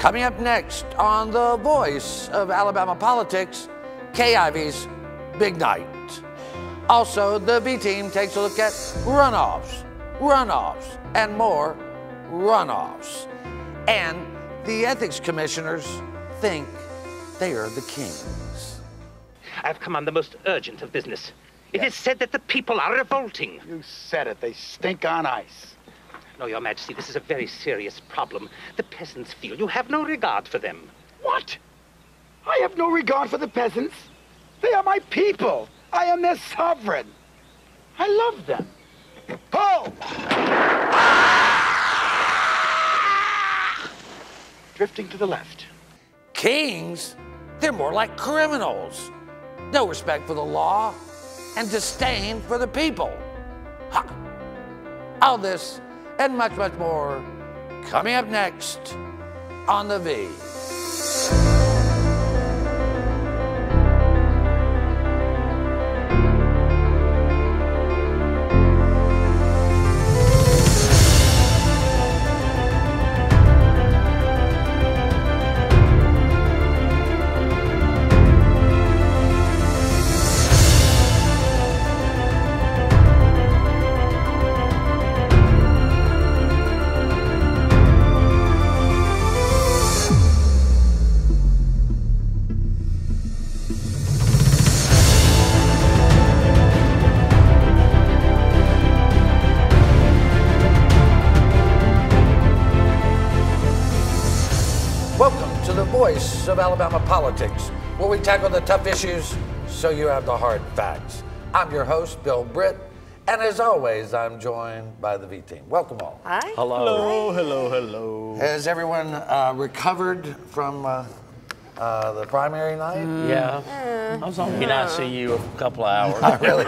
Coming up next on The Voice of Alabama Politics, Kay Ivey's Big Night. Also, the V team takes a look at runoffs, and more runoffs. And the ethics commissioners think they are the kings. I've come on the most urgent of business. It is said that the people are revolting. You said it. They stink on ice. No, Your Majesty, this is a very serious problem. The peasants feel you have no regard for them. What? I have no regard for the peasants. They are my people. I am their sovereign. I love them. Pull! Drifting to the left. Kings? They're more like criminals. No respect for the law and disdain for the people. Ha! All this and much, much more coming up next on The V. Voice of Alabama Politics, where we tackle the tough issues so you have the hard facts. I'm your host, Bill Britt, and as always, I'm joined by the V team. Welcome all. Hi. Hello. Hello, hello. Has everyone recovered from the primary night? Yeah. I was on NICU a couple of hours. Not really.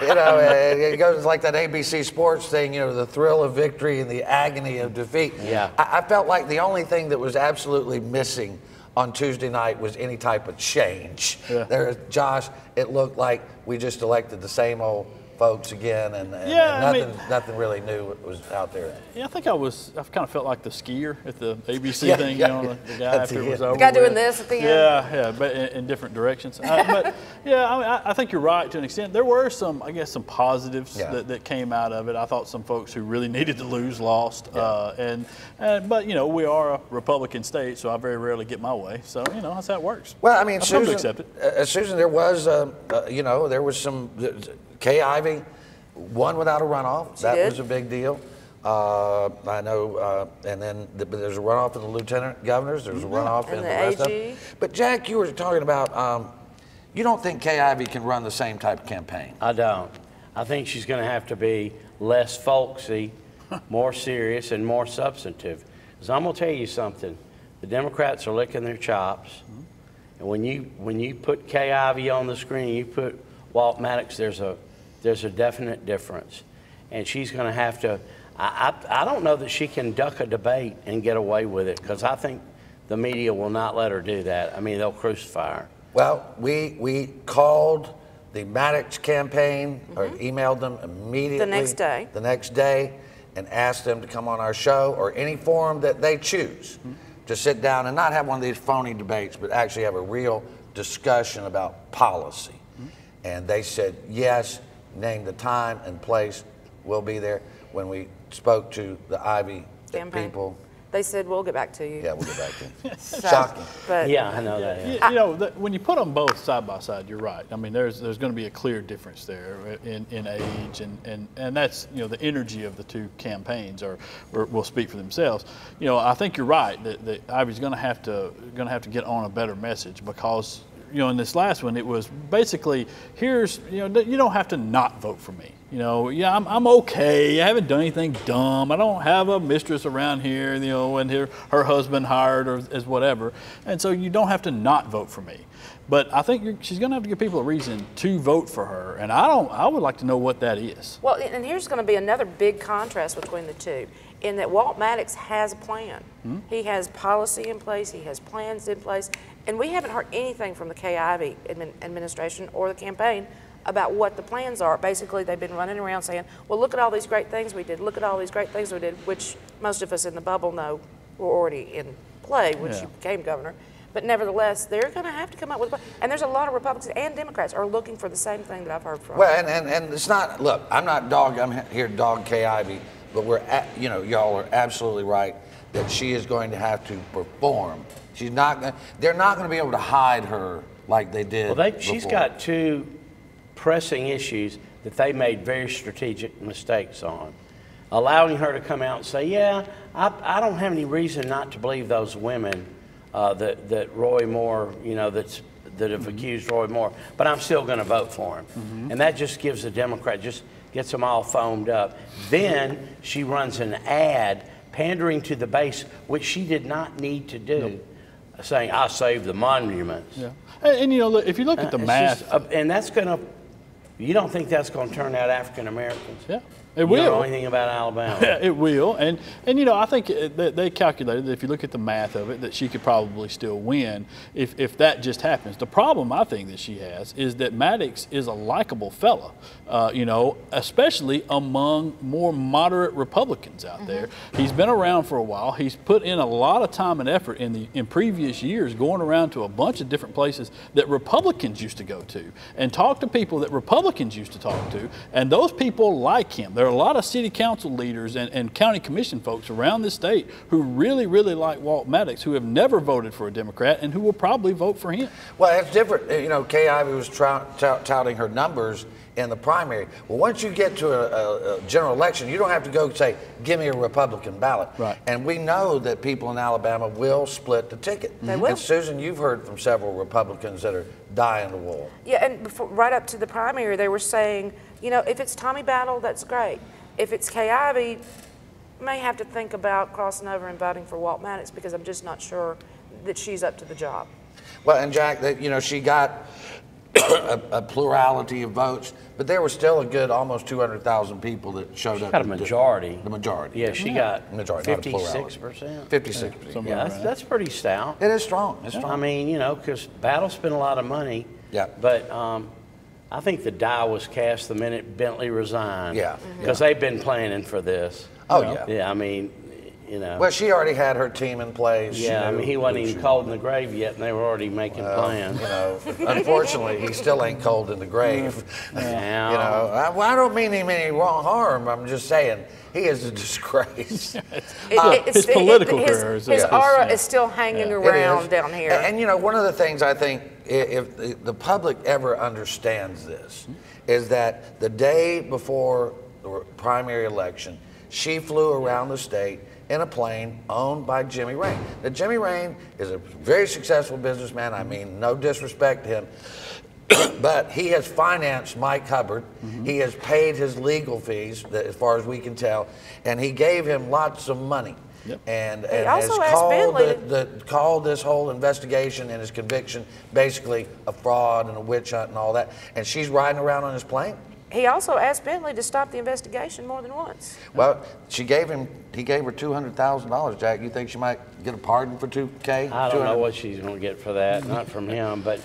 You know, it goes like that ABC Sports thing, you know, the thrill of victory and the agony of defeat. Yeah. I felt like the only thing that was absolutely missing on Tuesday night was any type of change. Yeah. Josh, it looked like we just elected the same old folks again, and nothing really new was out there. Yeah, I think I kind of felt like the skier at the ABC thing, you know, the guy after it was over. The guy doing this at the end. Yeah, but in different directions. But yeah, I mean, I think you're right to an extent. There were some, I guess, some positives that came out of it. I thought some folks who really needed to lose lost, but you know, we are a Republican state, so I very rarely get my way. So you know, that's how it works. Well, I mean, Susan, accept it. Susan, there was, you know, there was some. Kay Ivey won without a runoff. That was a big deal. I know, and then there's a runoff for the lieutenant governors. There's a runoff in the rest of them. But Jack, you were talking about, you don't think Kay Ivey can run the same type of campaign? I don't. I think she's going to have to be less folksy, more serious, and more substantive. Because I'm going to tell you something. The Democrats are licking their chops. And when you put Kay Ivey on the screen, you put Walt Maddox, there's a definite difference. And she's going to have to, I don't know that she can duck a debate and get away with it, because I think the media will not let her do that. I mean, they'll crucify her. Well, we called the Maddox campaign, or emailed them immediately. The next day, and asked them to come on our show, or any forum that they choose, to sit down and not have one of these phony debates, but actually have a real discussion about policy. And they said, yes, name the time and place, we'll be there. When we spoke to the Ivey people, they said, we'll get back to you. Yeah, we'll get back to you. Shocking. But yeah, I know that. Yeah. You know, when you put them both side by side, you're right. I mean, there's going to be a clear difference there in age, and that's, you know, the energy of the two campaigns will speak for themselves. You know, I think you're right that Ivey's going to have to get on a better message, because, you know, in this last one, it was basically, here's, you know, you don't have to not vote for me. You know, yeah, I'm okay. I haven't done anything dumb. I don't have a mistress around here, you know, and her husband hired or as whatever. And so you don't have to not vote for me. But I think she's going to have to give people a reason to vote for her. And I would like to know what that is. Well, and here's going to be another big contrast between the two, in that Walt Maddox has a plan. He has policy in place. He has plans in place. And we haven't heard anything from the Kay Ivey administration or the campaign about what the plans are. Basically, they've been running around saying, well, look at all these great things we did. Look at all these great things we did, which most of us in the bubble know were already in play when she became governor. But nevertheless, they're going to have to come up with, and there's a lot of Republicans and Democrats are looking for the same thing that I've heard from. Well, and it's not, look, I'm here to dog Kay Ivey, but y'all are absolutely right that she is going to have to perform. They're not going to be able to hide her like they did before. She's got two pressing issues that they made very strategic mistakes on. Allowing her to come out and say, yeah, I don't have any reason not to believe those women that Roy Moore, that have accused Roy Moore, but I'm still going to vote for him. And that just gives the Democrat, just gets them all foamed up. Then she runs an ad pandering to the base, which she did not need to do, saying, I saved the monuments. Yeah. And if you look at the math. And that's going to, you don't think that's going to turn out African Americans? Yeah. It will. You don't know anything about Alabama. Yeah, it will. And I think they calculated that if you look at the math of it, that she could probably still win if that just happens. The problem I think that she has is that Maddox is a likable fella, especially among more moderate Republicans out there. He's been around for a while. He's put in a lot of time and effort in previous years going around to a bunch of different places that Republicans used to go to and talk to people that Republicans used to talk to, and those people like him. There are a lot of city council leaders and county commission folks around this state who really, really like Walt Maddox, who have never voted for a Democrat and who will probably vote for him. Well, it's different. Kay Ivey was touting her numbers in the primary. Well, once you get to a general election, you don't have to go say, give me a Republican ballot. Right. And we know that people in Alabama will split the ticket. They will. And Susan, you've heard from several Republicans that are dying the wool. Yeah, and right up to the primary, they were saying, if it's Tommy Battle, that's great. If it's Kay Ivey, may have to think about crossing over and voting for Walt Maddox because I'm just not sure that she's up to the job. Well, and Jack, she got a plurality of votes, but there was still a good almost 200,000 people that showed up. She got a majority. The majority. Yeah, she got majority, 56%. 56%. Yeah, that's pretty stout. It is strong. It's strong. I mean, because Battle spent a lot of money. Yeah. But I think the die was cast the minute Bentley resigned. Yeah. Because they've been planning for this. Oh, yeah. Yeah, I mean, Well, she already had her team in place. Yeah, I mean, he wasn't even cold in the grave yet, and they were already making plans. Unfortunately, he still ain't cold in the grave. Yeah. I don't mean him any wrong harm. I'm just saying he is a disgrace. His political career is his aura is still hanging around down here. And one of the things I think, if the public ever understands this, is that the day before the primary election, she flew around the state in a plane owned by Jimmy Raine. Now, Jimmy Raine is a very successful businessman. I mean, no disrespect to him, but he has financed Mike Hubbard. He has paid his legal fees, as far as we can tell, and he gave him lots of money. Yep. And also has called this whole investigation and his conviction basically a fraud and a witch hunt and all that. And she's riding around on his plane. He also asked Bentley to stop the investigation more than once. Well, he gave her $200,000, Jack. You think she might get a pardon for $2K? I don't know what she's going to get for that, not from him. But,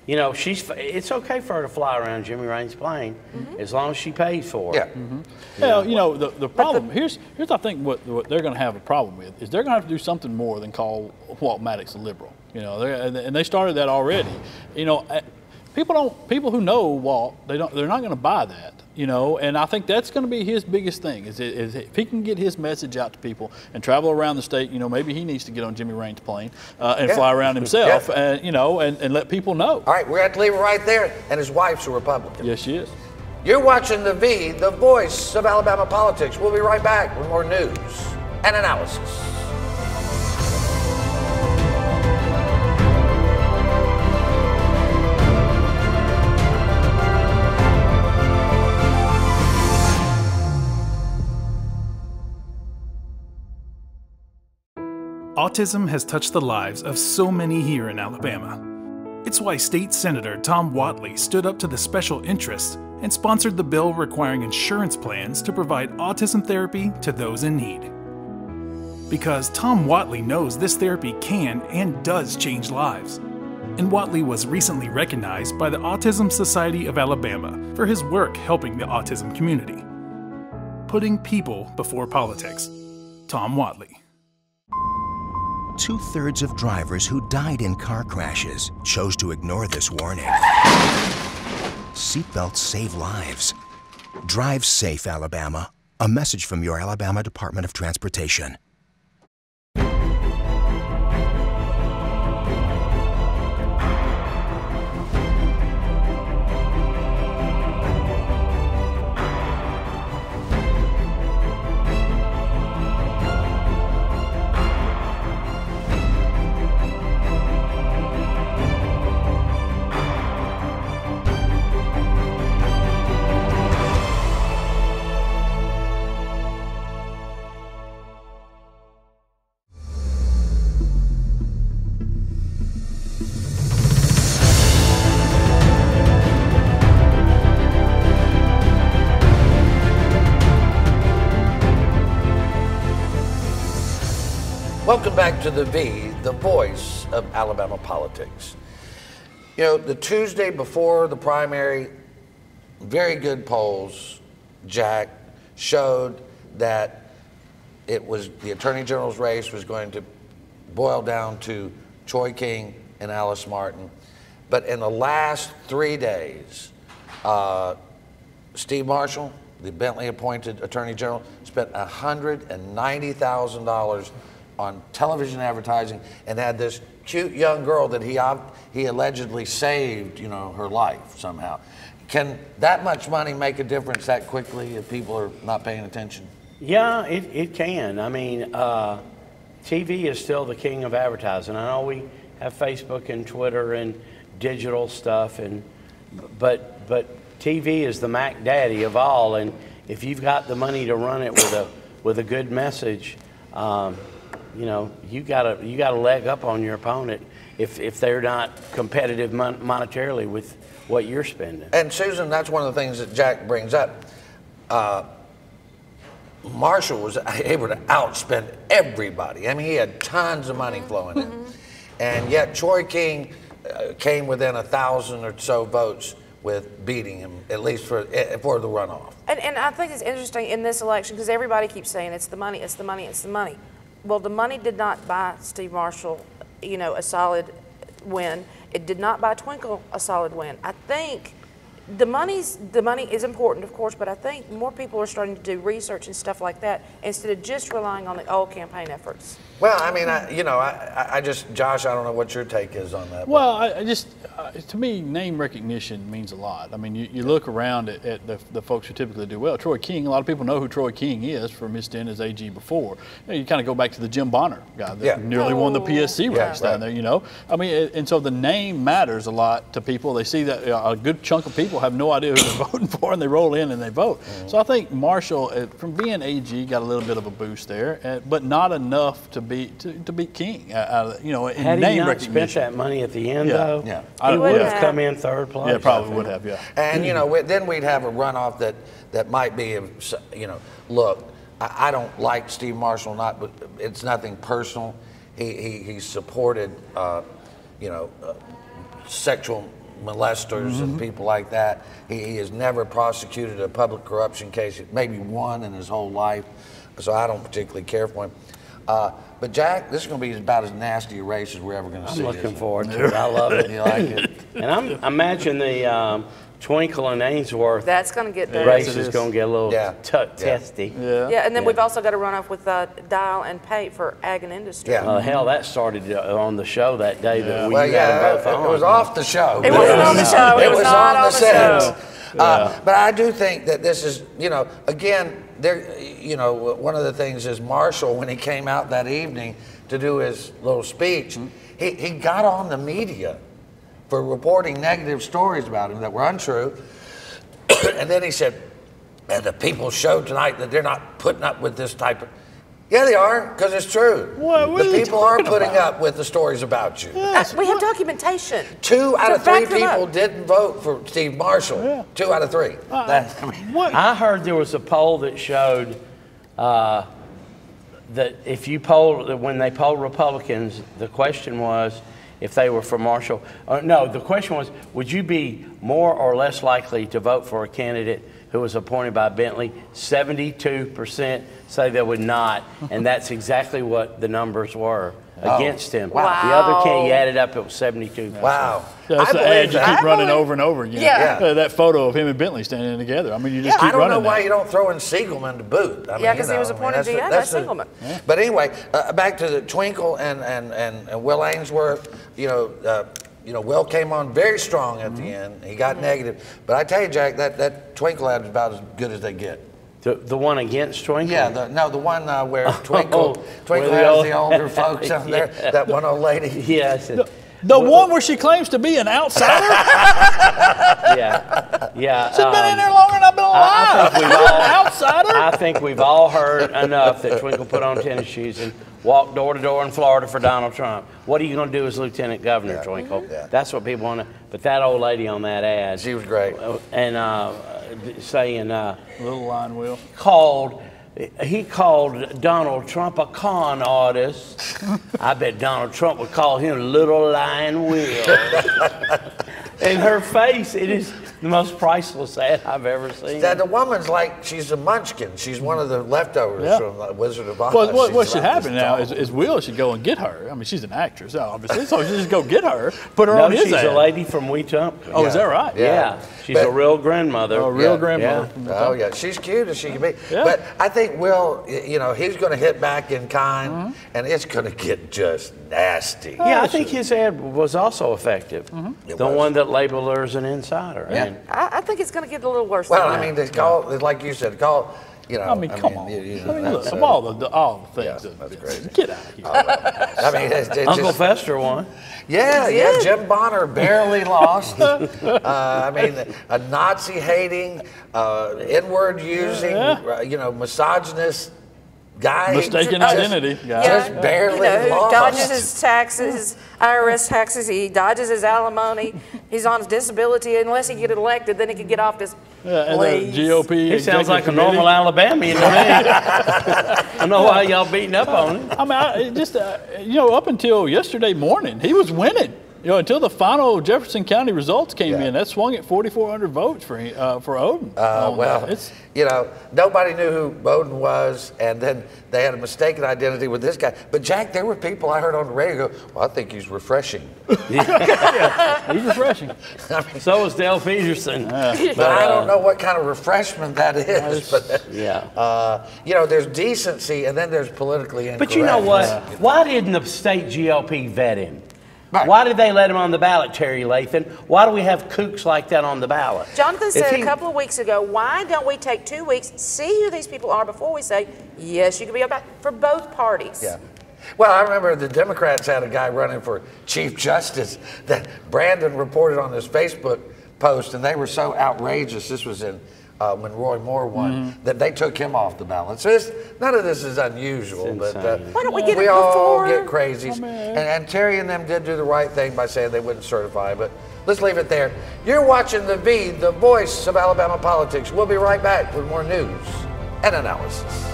it's okay for her to fly around Jimmy Raine's plane as long as she pays for it. Yeah. The problem, here's I think what they're going to have a problem with is they're going to have to do something more than call Walt Maddox a liberal. And they started that already. People who know Walt, they're not going to buy that, and I think that's going to be his biggest thing is if he can get his message out to people and travel around the state, maybe he needs to get on Jimmy Raine's plane and fly around himself, and let people know. All right, we're going to leave it right there, and his wife's a Republican. Yes, she is. You're watching The V, the voice of Alabama politics. We'll be right back with more news and analysis. Autism has touched the lives of so many here in Alabama. It's why State Senator Tom Whatley stood up to the special interests and sponsored the bill requiring insurance plans to provide autism therapy to those in need. Because Tom Whatley knows this therapy can and does change lives. And Whatley was recently recognized by the Autism Society of Alabama for his work helping the autism community. Putting people before politics. Tom Whatley. 2/3 of drivers who died in car crashes chose to ignore this warning. Seatbelts save lives. Drive safe, Alabama. A message from your Alabama Department of Transportation. Welcome back to the V, the voice of Alabama politics. You know, the Tuesday before the primary, very good polls, Jack, showed that it was the Attorney General's race was going to boil down to Troy King and Alice Martin. But in the last 3 days, Steve Marshall, the Bentley appointed Attorney General, spent $190,000 on television advertising and had this cute young girl that he allegedly saved, you know, her life somehow. Can that much money make a difference that quickly if people are not paying attention? Yeah, it can. I mean, TV is still the king of advertising. I know we have Facebook and Twitter and digital stuff, but TV is the Mac Daddy of all. And if you've got the money to run it with a good message, you know, you got a leg up on your opponent if they're not competitive monetarily with what you're spending. And Susan, that's one of the things that Jack brings up. Marshall was able to outspend everybody. I mean, he had tons of money flowing in. And yet Troy King came within 1,000 or so votes with beating him, at least for the runoff. And I think it's interesting in this election because everybody keeps saying it's the money, it's the money, it's the money. Well, the money did not buy Steve Marshall, you know, a solid win. It did not buy Twinkle a solid win. I think the money is important, of course, but I think more people are starting to do research and stuff like that instead of just relying on the old campaign efforts. Well, I mean, I just, Josh, I don't know what your take is on that. Well, to me, name recognition means a lot. I mean, you look around at the folks who typically do well. Troy King, a lot of people know who Troy King is from his stint as AG before. You kind of go back to the Jim Bonner guy that nearly won the PSC race down there, you know. I mean, and so the name matters a lot to people. They see that a good chunk of people have no idea who they're voting for, and they roll in and they vote. So I think Marshall, from being AG, got a little bit of a boost there, but not enough to beat King. You know, in had name he not recognition. spent that money at the end, though, he would would have come in third place. Yeah, probably would have. Yeah. And you know, then we'd have a runoff that might be, you know, look, I don't like Steve Marshall, but it's nothing personal. He supported, you know, sexual molesters and people like that. He has never prosecuted a public corruption case, maybe one in his whole life, so I don't particularly care for him. But Jack, this is going to be about as nasty a race as we're ever going to see. I'm looking forward to it. I love it. You like it? And I imagine the Twinkle and Ainsworth That's going to get the race is going to get a little testy. Yeah, and then we've also got to run off with Dial and Pate for Ag and Industry. Yeah. Hell, that started on the show that day that we had them both on. It was off the show. It wasn't on the show. It was not on the set. show. But I do think that this is, you know, again, you know, one of the things is Marshall, when he came out that evening to do his little speech, he got on the media for reporting negative stories about him that were untrue. And then he said, and the people showed tonight that they're not putting up with this type of... Yeah, they are, because it's true. The people are putting up with the stories about you. Yes. We have documentation. 2 out of 3 people didn't vote for Steve Marshall. Yeah. 2 out of 3. I heard there was a poll that showed that if you polled, when they polled Republicans, the question was if they were for Marshall. No, the question was, would you be more or less likely to vote for a candidate who was appointed by Bentley? 72% say they would not, and that's exactly what the numbers were. against him. Wow. The other candidate, you added up, it was 72%. Wow. That's the ad you keep running over and over again. Yeah. That photo of him and Bentley standing together. I mean, you just keep I don't running know why that. you don't throw in Siegelman to boot. I mean, Yeah, because he was appointed GA by Siegelman. But anyway, back to the Twinkle and Will Ainsworth. You know, Will came on very strong at the end. He got negative. But I tell you, Jack, that Twinkle ad is about as good as they get. The one against Twinkle? Yeah, the one where Twinkle has the older folks on there, that one old lady. Yes. The one where she claims to be an outsider? Yeah. She's been in there longer than I've been alive. Outsider? I think we've all heard enough that Twinkle put on tennis shoes and walked door to door in Florida for Donald Trump. What are you going to do as Lieutenant Governor, Twinkle? Yeah. That's what people want to. But that old lady on that ad. She was great. And saying. Little line, Will. He called Donald Trump a con artist. I bet Donald Trump would call him Little Lion Will. And her face, it is the most priceless ad I've ever seen. The woman's like, she's a munchkin. She's one of the leftovers from Wizard of Oz. Well, what should happen now is Will should go and get her. I mean, she's an actress, obviously, so she just go get her, put her on his ad. She's a lady from Wetumpka. Oh, is that right? Yeah. She's a real grandmother. A real grandmother. Oh, yeah. She's cute as she can be. Yeah. But I think Will, he's going to hit back in kind, and it's going to get just nasty. Yeah, I think his ad was also effective. The one that labeled her as an insider. Yeah. I think it's going to get a little worse. Well, I mean, they call, like you said, come on. Of all the things. Yeah, that's crazy. Get out of here. I mean, it's Uncle Fester won. Yeah, Jim Bonner barely lost. I mean, a Nazi-hating, N-word using, misogynist guy. Mistaken identity. Just barely who lost. dodges his taxes, IRS taxes, he dodges his alimony, he's on his disability. Unless he get elected, then he can get off this. And the GOP. He sounds like a normal Alabamian to me. I know why y'all beating up on him. I mean, up until yesterday morning, he was winning. Until the final Jefferson County results came in, that swung at 4,400 votes for Odin. Nobody knew who Odin was, and then they had a mistaken identity with this guy. But Jack, there were people I heard on the radio go, "Well, I think he's refreshing." He's refreshing. I mean, so is Dale Peterson. But I don't know what kind of refreshment that is. There's decency, and then there's politically incorrect. But you know what? Why didn't the state GOP vet him? Right. Why did they let him on the ballot, Terry Lathan? Why do we have kooks like that on the ballot? Jonathan said a couple of weeks ago, why don't we take 2 weeks, see who these people are before we say, yes, you can be on ballot for both parties. Yeah. Well, I remember the Democrats had a guy running for Chief Justice that Brandon reported on his Facebook post, and they were so outrageous. This was in when Roy Moore won, that they took him off the ballot. So none of this is unusual, but why don't we get we it all before? get crazies. And Terry and them did do the right thing by saying they wouldn't certify, but let's leave it there. You're watching The V, the voice of Alabama politics. We'll be right back with more news and analysis.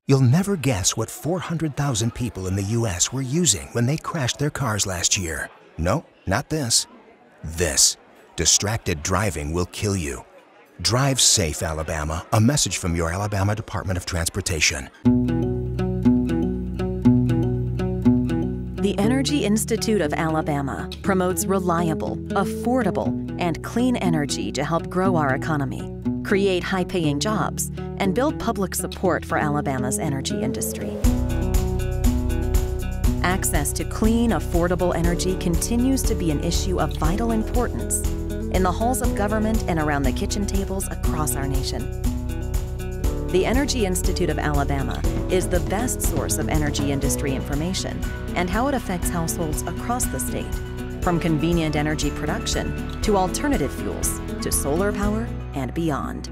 You'll never guess what 400,000 people in the U.S. were using when they crashed their cars last year. No, not this. This. Distracted driving will kill you. Drive safe, Alabama. A message from your Alabama Department of Transportation. The Energy Institute of Alabama promotes reliable, affordable, and clean energy to help grow our economy, create high-paying jobs, and build public support for Alabama's energy industry. Access to clean, affordable energy continues to be an issue of vital importance in the halls of government and around the kitchen tables across our nation. The Energy Institute of Alabama is the best source of energy industry information and how it affects households across the state, from convenient energy production to alternative fuels to solar power and beyond.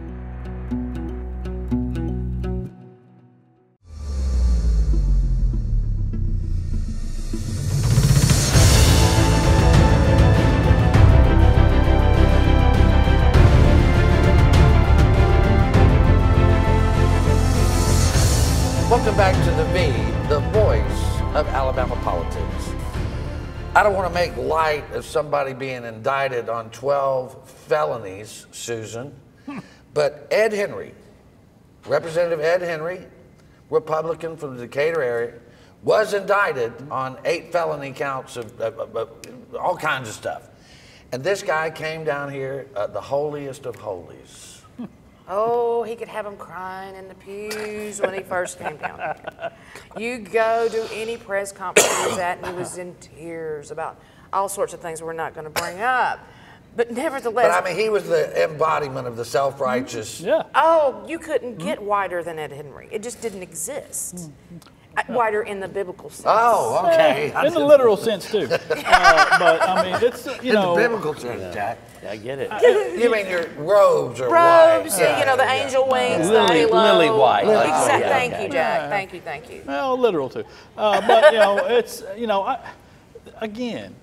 Welcome back to The V, the voice of Alabama politics. I don't want to make light of somebody being indicted on 12 felonies, Susan, but Ed Henry, Representative Ed Henry, Republican from the Decatur area, was indicted on 8 felony counts of all kinds of stuff. And this guy came down here, the holiest of holies. Oh, he could have them crying in the pews when he first came down here. You go to any press conference he was at, and he was in tears about all sorts of things we're not going to bring up. But nevertheless... But I mean, he was the embodiment of the self-righteous. Yeah. Oh, you couldn't get whiter than Ed Henry. It just didn't exist. Whiter in the biblical sense. Oh, okay. In the literal sense, too. But, I mean, it's, you know... In the biblical sense, Jack. I get it. You mean your robes are Robes, white? you know, the angel wings, the Lily, halo. lily white. Exactly. Yeah, Thank you, Jack. Thank you, thank you. Well, literal, too. But, you know, it's, you know, again,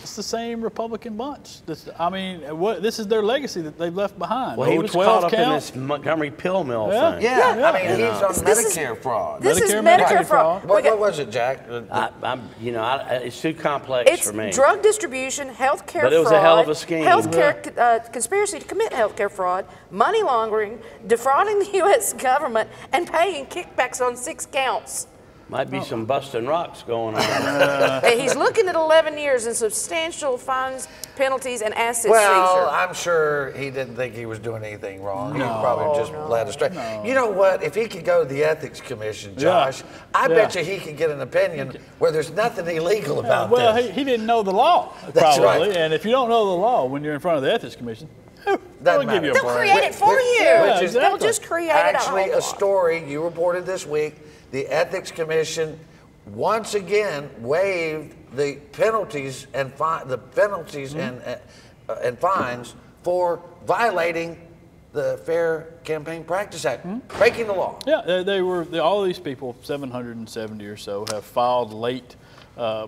it's the same Republican bunch. I mean, this is their legacy that they've left behind. Well, he was caught up in this Montgomery pill mill thing. Yeah, I mean, he's on Medicare fraud. This is Medicare fraud. What was it, Jack? It's too complex for me. It's drug distribution, healthcare fraud. But it was a hell of a scheme. Healthcare conspiracy to commit healthcare fraud, money laundering, defrauding the U.S. government, and paying kickbacks on 6 counts. Might be some busting rocks going on. He's looking at 11 years and substantial fines, penalties, and asset seizure. Well, I'm sure he didn't think he was doing anything wrong. He probably just led astray. No. You know what? If he could go to the Ethics Commission, Josh, I bet you he could get an opinion where there's nothing illegal about well, this. he didn't know the law, That's probably. Right. And if you don't know the law when you're in front of the Ethics Commission, they'll give you a They'll create it for you. Yeah, exactly. They'll just create actually it. A story you reported this week, the Ethics Commission once again waived the penalties and and fines for violating the Fair Campaign Practice Act, breaking the law. Yeah, they were. All these people, 770 or so, have filed late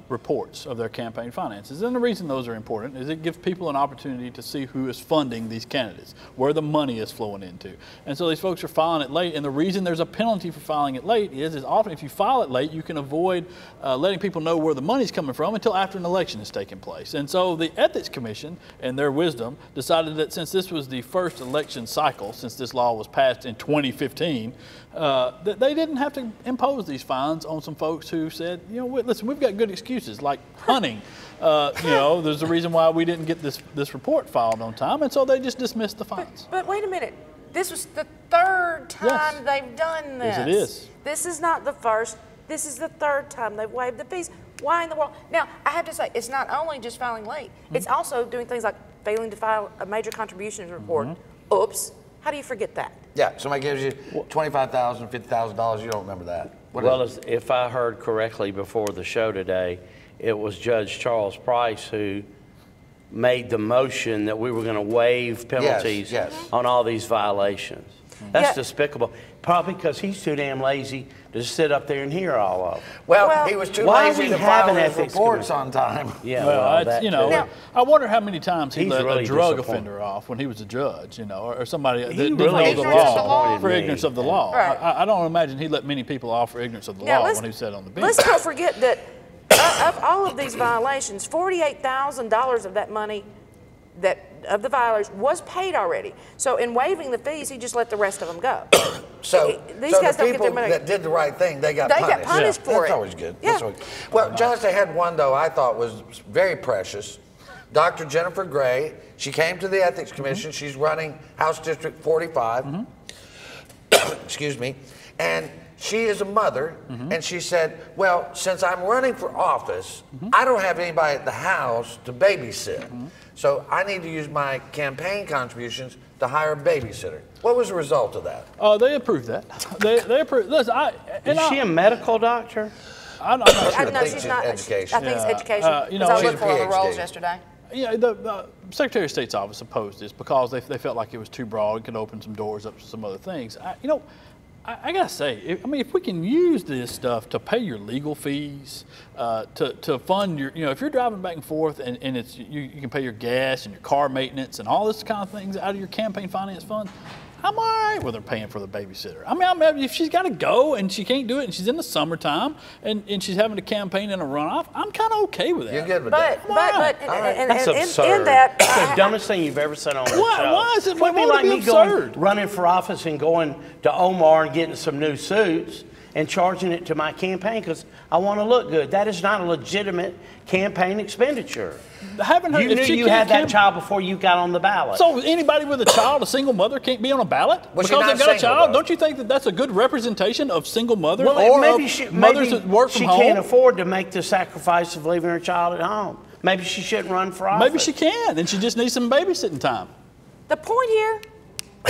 reports of their campaign finances. And the reason those are important is it gives people an opportunity to see who is funding these candidates, where the money is flowing into. And so these folks are filing it late, and the reason there's a penalty for filing it late is often if you file it late, you can avoid letting people know where the money's coming from until after an election has taken place. And so the Ethics Commission, in their wisdom, decided that since this was the first election cycle, since this law was passed in 2015, that they didn't have to impose these fines on some folks who said, you know, listen, we've got good excuses like hunting. You know, there's a reason why we didn't get this report filed on time, and so they just dismissed the fines. But wait a minute. This was the 3rd time they've done this. Yes, it is. This is not the first. This is the 3rd time they've waived the fees. Why in the world? Now, I have to say, it's not only just filing late. It's also doing things like failing to file a major contributions report. Oops. How do you forget that? Yeah, somebody gives you $25,000, $50,000, you don't remember that. Well, if I heard correctly before the show today, it was Judge Charles Price who made the motion that we were going to waive penalties on all these violations. That's despicable. Probably because he's too damn lazy to sit up there and hear all of them. Well, he was too lazy to file his reports on time. Yeah, well, you know, I wonder how many times he let really a drug offender off when he was a judge, you know, or somebody that didn't know the law for ignorance of the law. Right. I don't imagine he let many people off for ignorance of the law when he sat on the bench. Let's not forget that of all of these violations, $48,000 of that money of the violation was paid already. So in waiving the fees, he just let the rest of them go. So these guys the don't get people their money. that did the right thing, they got punished. They got punished for it. That's always good. Yeah. That's always good. Well, Josh, they had one, though, I thought was very precious. Dr. Jennifer Gray, she came to the Ethics Commission. She's running House District 45. Excuse me. And she is a mother, and she said, well, since I'm running for office, I don't have anybody at the house to babysit. So I need to use my campaign contributions to hire a babysitter. What was the result of that? They approved that. They approved. Listen, is she a medical doctor? I'm not sure. No, she's not. Education. I think it's education. You know, I looked for the roles yesterday. Yeah, the Secretary of State's office opposed this because they felt like it was too broad. It could open some doors up to some other things. You know, I gotta say, I mean, if we can use this stuff to pay your legal fees, to fund your, you know, if you're driving back and forth and it's you can pay your gas and your car maintenance and all this kind of things out of your campaign finance fund, I'm all right with her paying for the babysitter. I mean, if she's got to go and she can't do it and she's in the summertime and she's having to campaign in a runoff, I'm kind of okay with that. You're good with that. That's absurd. That's the dumbest thing you've ever said on this show. Why is it? It would be Why like would it me be absurd? running for office and going to Omar and getting some new suits and charging it to my campaign because I want to look good. That is not a legitimate campaign expenditure. You knew you had that child before you got on the ballot. So anybody with a child, a single mother, can't be on a ballot because they've got a child? Don't you think that that's a good representation of single mothers or mothers that work from home? She can't afford to make the sacrifice of leaving her child at home. Maybe she shouldn't run for office. Maybe she can, and she just needs some babysitting time. The point here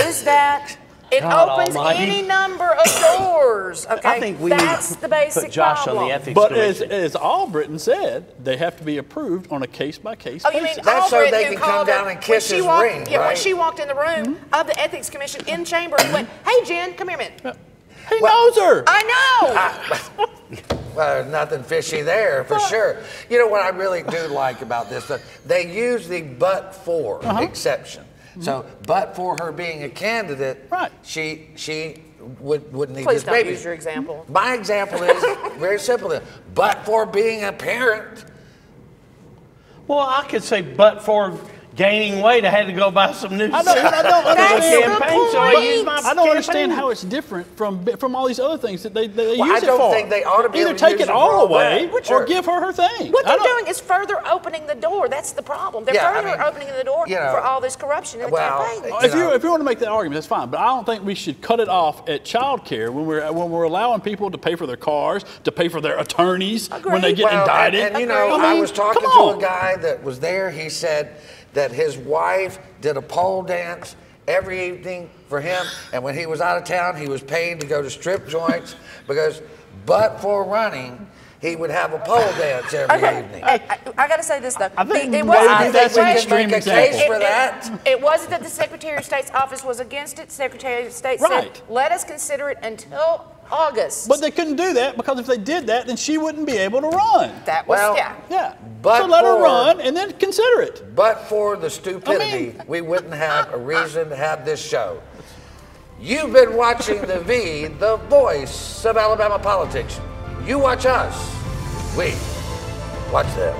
is that it opens any number of doors. Okay, I think we that's need to the basic put Josh problem. on the ethics But commission. as Albritton said, they have to be approved on a case-by-case Oh, you mean basis. That's so Albritton they who can come called down her and kiss when she his walked, ring, yeah, when right? she walked in the room of the ethics commission in chamber, he went, "Hey, Jen, come here a minute." He knows her. I know. Well, there's nothing fishy there for sure. You know what I really do like about this? They use the but for exception. So, but for her being a candidate, she wouldn't need Please this don't baby. use your example. My example is very simple. But for being a parent. Well, I could say, but for gaining weight, I had to go buy some new suits. I don't understand. I don't understand how it's different from all these other things that they use it for. I don't think they ought to be either able to take use it it all for away that. or give her her thing. What they're doing is further opening the door. That's the problem. They're Yeah, further opening the door for all this corruption in the campaign. If you want to make that argument, that's fine. But I don't think we should cut it off at child care when we're allowing people to pay for their cars, to pay for their attorneys when they get indicted. And you know, I was talking to a guy that was there. He said that his wife did a pole dance every evening for him, and when he was out of town, he was paid to go to strip joints because, but for running, he would have a pole dance every evening. I got to say this though. I think it wasn't that's an make extreme a example. case for that. It wasn't that the Secretary of State's office was against it. Secretary of State said, let us consider it until August. But they couldn't do that because if they did that, then she wouldn't be able to run. That was, yeah. But so let her run and then consider it. But for the stupidity, we wouldn't have a reason to have this show. You've been watching The V, the voice of Alabama politics. You watch us. We watch them.